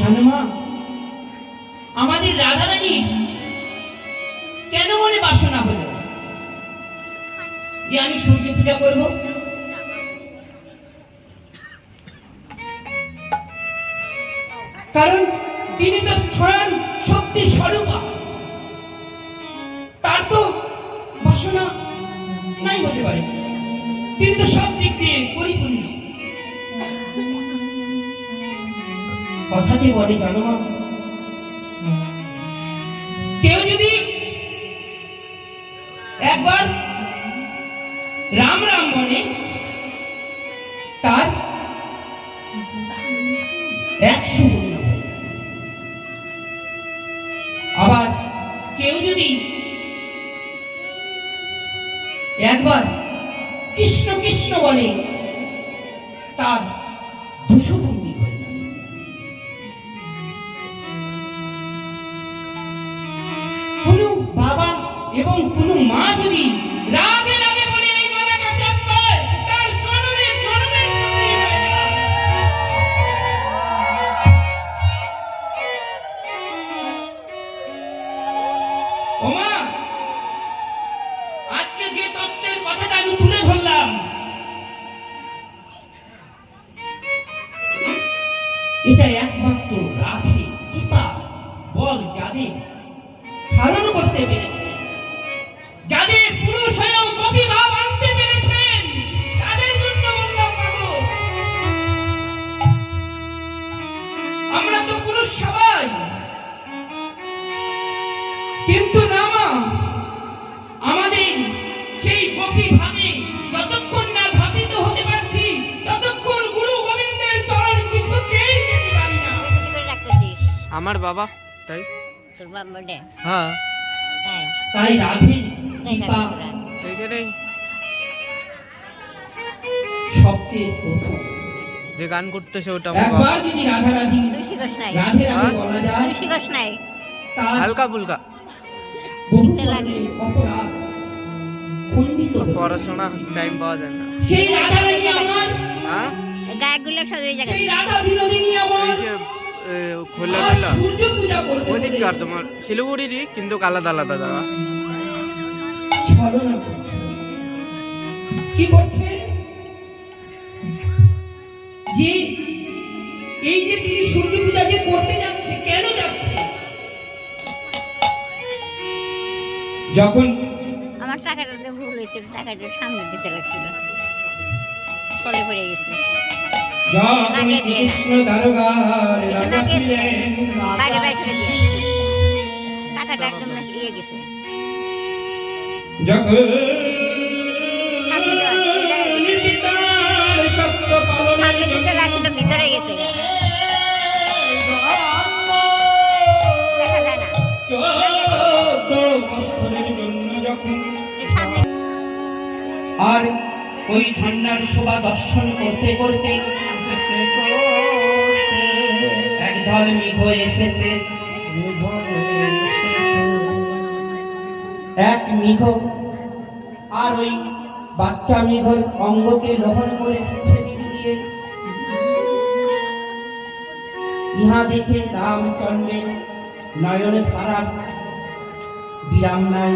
জানো মা, আমাদের রাধারানী কেন মনে বাসনা হলো যে আমি সূর্য পূজা করব? কারণ তিনি তো স্বয়ং শক্তি স্বরূপা, তার তো বাসনা নাই হতে পারে, তিনি তো সব দিক দিয়ে পরিপূর্ণ। কথাতে বলে জানো মা, কেউ যদি একবার রাম রাম বলে তার 100 পূর্ণ হয়। আবার কেউ যদি একবার কৃষ্ণ কৃষ্ণ বলে তার 200 পূর্ণ হয়ে যায়। কোনো বাবা এবং কোনো মা যদি রাগে রাগে বলে এই মালাটা ত্যাগ করে, তার জন্মে জন্মে ও মা, আজকে যে তত্ত্বের কথাটা আমি তুলে ধরলাম, এটা একমাত্র রাধে কৃপা বল যাদের ধারণ করতে পেরেছে, যাদের পুরুষ হয়েও গোপী ভাব আনতে পেরেছেন, তাদের জন্য বললাম বাবু। আমরা তো পুরুষ সবাই, কিন্তু না মা, আমাদের সেই গোপী ভাবে যতক্ষণ না ধাপিত হতে পারছি, ততক্ষণ গুরু গোবিন্দের চরণ কিছুতেই পেতে পারি না। আমার বাবা তাই তোর বাবা দে হ্যাঁ, তাই রাধে কৃপা এইখানেই সবচেয়ে প্রথম। যে গান করতেছে ওটা আমার বাবা। একবার যদি রাধা রাধি রাধে রাধে বলা যায়, শিখস নাই তার হালকা ফুলকা বহু জন্মের অপরাধ খণ্ডিত হয়ে যায়। পড়াশোনা টাইম পাওয়া যায় না। সেই রাধা রানী আমার, হ্যাঁ গায়কগুলো সব এই জায়গায় সেই রাধা বিনোদিনী আমার এই যে খোলা আজ খোলা সূর্য পূজা করতে ওই বলে দিককার তোমার শিলিগুড়িরই, কিন্তু আলাদা আলাদা জায়গা। ছলনা করছে। কি করছে? যে এই যে তিনি সূর্য পূজা যে করতে যাচ্ছে, কেন যাচ্ছে? যখন আমার টাকাটা তো ভুল হয়েছিল, টাকাটা সামনে দিতে লাগছিল, চলে পড়ে গেছে। যখন কৃষ্ণ দারোগার রাজা ছিলেন, বাইরে বাইরে করে দিয়ে টাকাটা একদম ইয়ে গেছে। যখন সামনে দেওয়া, এই জায়গায় গেছে। পিতার সত্য পালনের সামনে দিতে লাগছিল, ভিতরে গেছে, দেখা যায় না। 14 বছরের জন্য যখন এই সামনে আর ওই ঝর্ণার শোভা দর্শন করতে করতে একদল মেঘ এসেছে। এক মেঘ আর ওই বাচ্চা মেঘর অঙ্গকে লোহন করে দিচ্ছে দিদি দিয়ে। ইহা দেখে রামচন্দ্রের নয়নে ধারা বিরাম নাই।